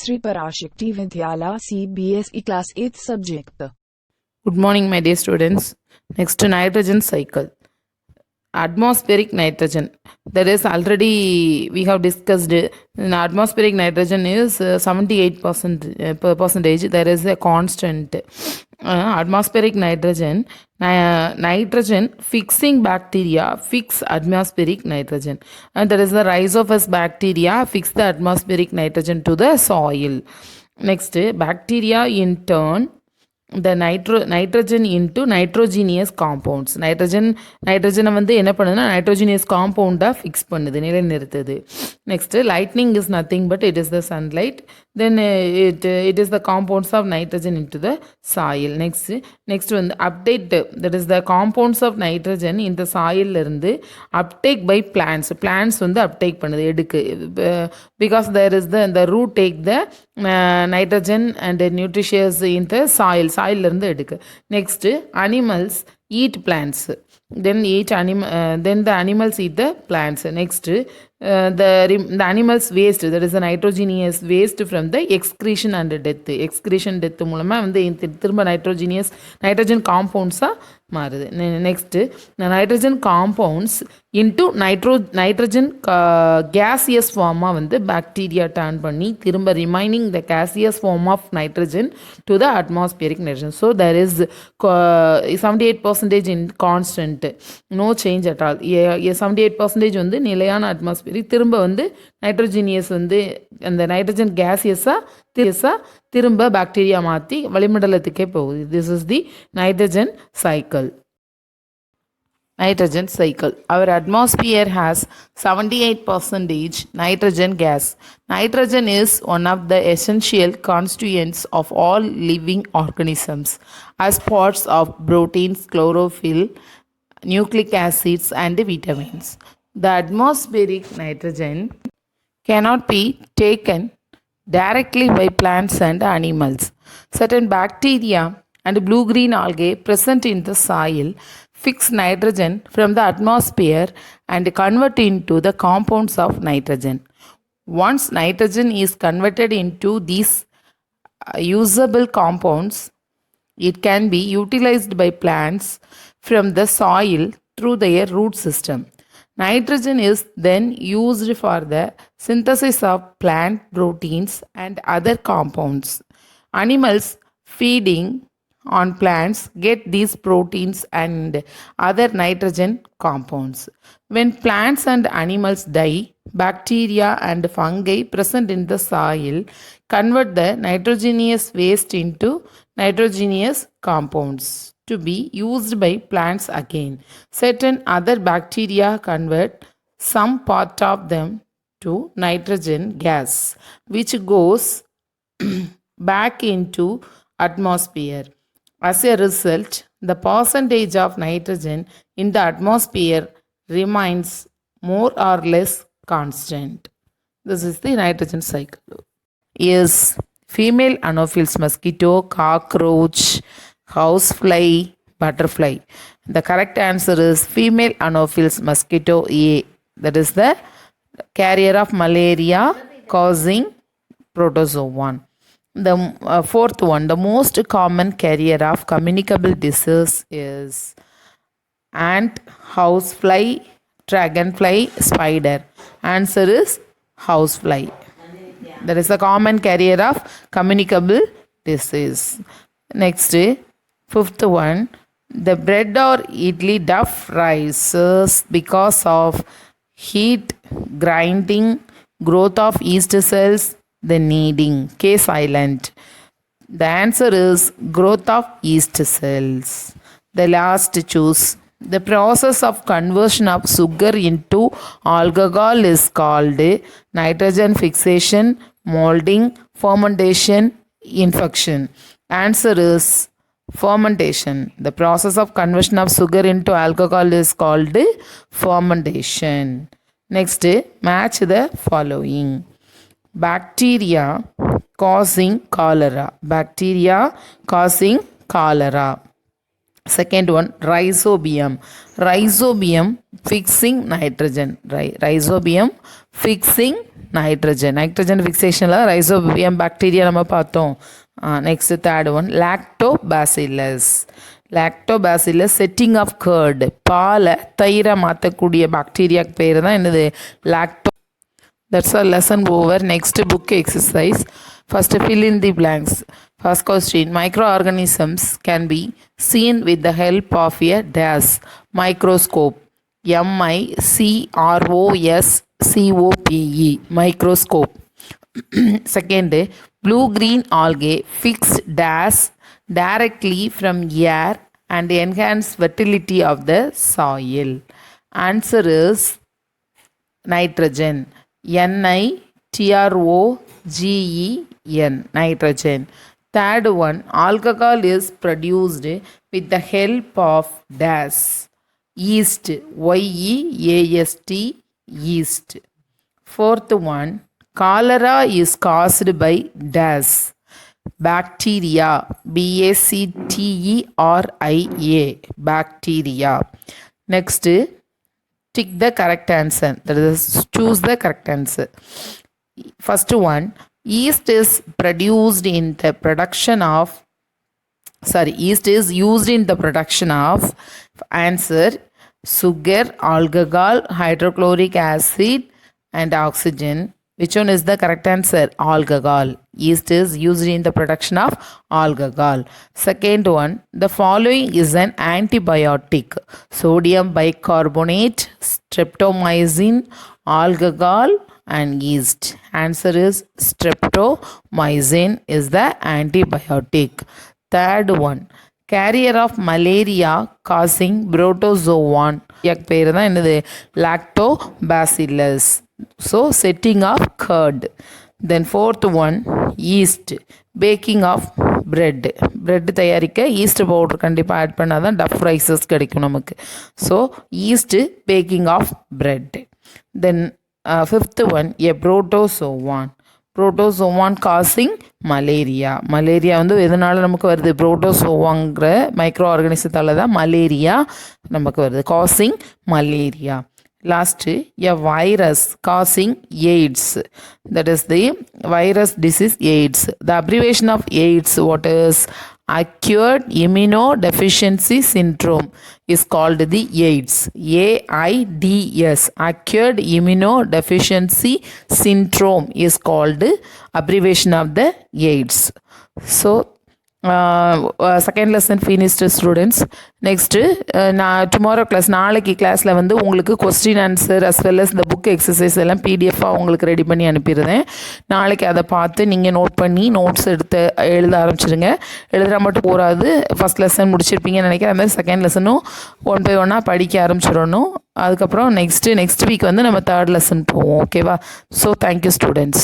Sri Parashakti Vidyala CBSE Class 8th subject. Good morning, my dear students. Next to nitrogen cycle. Atmospheric nitrogen. That is already we have discussed. Atmospheric nitrogen is 78% percentage. There is a constant. Atmospheric nitrogen. Nitrogen fixing bacteria fix atmospheric nitrogen, and there is the rhizopus bacteria fix the atmospheric nitrogen to the soil. Next, bacteria in turn the nitrogen into nitrogenous compounds. nitrogen வந்து என்ன பண்ணுதுன்னா nitrogenous compound fix பண்ணுது, நிலைநிறுத்துது. Next, lightning is nothing but it is the sunlight. Then it is the compounds of nitrogen into the soil. Next வந்து update, that is the compounds of nitrogen in the soil இருந்து uptake by plants வந்து uptake பண்ணுது, எடுக்கு, because there is the root take the nitrogen and nutritious in the soil இருந்து எடுக்கு. Next, animals eat plants, then the animals eat the plants. Next, the animals waste, that is the nitrogenous waste from the excretion and death. Excretion death மூலமா வந்து திரும்ப nitrogen compounds மாறுது. Next, the nitrogen compounds into nitrogen gaseous form வந்து bacteria turn பண்ணி திரும்ப remaining the gaseous form of nitrogen to the atmospheric nitrogen. So there is 78% in constant, no change at all. 78% வந்து நிலையான atmospheric, திரும்ப வந்து nitrogenous வந்து அந்த nitrogen gaseous திரும்ப பாக்டீரியா மாற்றி வளிமண்டலத்துக்கே போகுது. This is the nitrogen cycle. Nitrogen cycle. Our atmosphere has 78% nitrogen gas. Nitrogen is one of the essential constituents of all living organisms, as parts of proteins, chlorophyll, nucleic acids, and vitamins. The atmospheric nitrogen cannot be taken directly by plants and animals. Certain bacteria and blue-green algae present in the soil fix nitrogen from the atmosphere and convert into the compounds of nitrogen. Once nitrogen is converted into these usable compounds, it can be utilized by plants from the soil through their root system. Nitrogen is then used for the synthesis of plant proteins and other compounds. Animals feeding on plants get these proteins and other nitrogen compounds. When plants and animals die, bacteria and fungi present in the soil convert the nitrogenous waste into nitrogenous compounds to be used by plants again. Certain other bacteria convert some part of them to nitrogen gas, which goes back into atmosphere. As a result, the percentage of nitrogen in the atmosphere remains more or less constant. This is the nitrogen cycle. Yes, female Anopheles mosquito, cockroach, housefly, butterfly. The correct answer is female Anopheles mosquito A. That is the carrier of malaria causing protozoan. The fourth one, the most common carrier of communicable disease is ant, housefly, dragonfly, spider. Answer is housefly. That is the common carrier of communicable disease. Next, fifth one, the bread or idli duff rises because of heat, grinding, growth of yeast cells, the kneading. K silent. The answer is growth of yeast cells. The last choose. The process of conversion of sugar into alcohol is called nitrogen fixation, molding, fermentation, infection. Answer is fermentation. The process of conversion of sugar into alcohol is called fermentation. Next, match the following. Bacteria causing cholera. Bacteria causing cholera. Second one, rhizobium. Rhizobium fixing nitrogen. Rhizobium fixing nitrogen ஃபிக்சேஷனில் rhizobium bacteria நம்ம பார்த்தோம். Next third one lactobacillus. Setting of curd, பாலை தயிரை மாற்றக்கூடிய பாக்டீரியாக்கு பேர் தான் என்னது? Lacto. That's a lesson over. Next book exercise. First, fill in the blanks. First question: microorganisms can be seen with the help of a dash microscope. MICROSCOPE. Microscope. Second, blue-green algae fix dash directly from air and enhance fertility of the soil. Answer is nitrogen. NITROGEN. Nitrogen. Third one, alcohol is produced with the help of dash yeast. YEAST. Yeast. Fourth one, cholera is caused by dash bacteria. BACTERIA. Bacteria. Next, tick the correct answer. That is, choose the correct answer. First one, yeast is produced in the production of, yeast is used in the production of, answer, sugar, alcohol, hydrochloric acid and oxygen. Which one is the correct answer? Alcohol. Yeast is used in the production of alcohol. Second one, the following is an antibiotic: sodium bicarbonate, streptomycin, alcohol and yeast. Answer is streptomycin is the antibiotic. Third one, carrier of malaria causing protozoan. yak பேர் தான் என்னது? lactobacillus. So setting of curd. Then fourth one, yeast, baking of bread. தயாரிக்க yeast powder கண்டிப்பாக add பண்ணால் தான் tough rises கிடைக்கும் நமக்கு. So yeast baking of bread. Then fifth one, a protozoan causing malaria வந்து எதனால் நமக்கு வருது? புரோட்டோசோவாங்கிற மைக்ரோ ஆர்கானிசத்தால் தான் மலேரியா நமக்கு வருது. Causing malaria. Last, a virus causing AIDS. That is the virus disease AIDS. The abbreviation of AIDS, what is? Acquired immunodeficiency syndrome is called the AIDS. AIDS. Acquired immunodeficiency syndrome is called abbreviation of the AIDS. So second lesson finished students. Next நான் tomorrow class, நாளைக்கு கிளாஸில் வந்து உங்களுக்கு question answer as well as இந்த book exercise எல்லாம் பிடிஎஃபாக உங்களுக்கு ready பண்ணி அனுப்பிடுறேன். நாளைக்கு அதை பார்த்து நீங்கள் நோட் பண்ணி நோட்ஸ் எடுத்து எழுத ஆரம்பிச்சிடுங்க. எழுதுகிற மட்டும் போகாது, ஃபஸ்ட் லெசன் முடிச்சிருப்பீங்கன்னு நினைக்கிறேன். அது மாதிரி செகண்ட் லெசனும் ஒன் பை ஒன்னாக படிக்க ஆரம்பிச்சிடணும். அதுக்கப்புறம் நெக்ஸ்ட் வீக் வந்து நம்ம தேர்ட் லெசன் போவோம். ஓகேவா? So thank you students.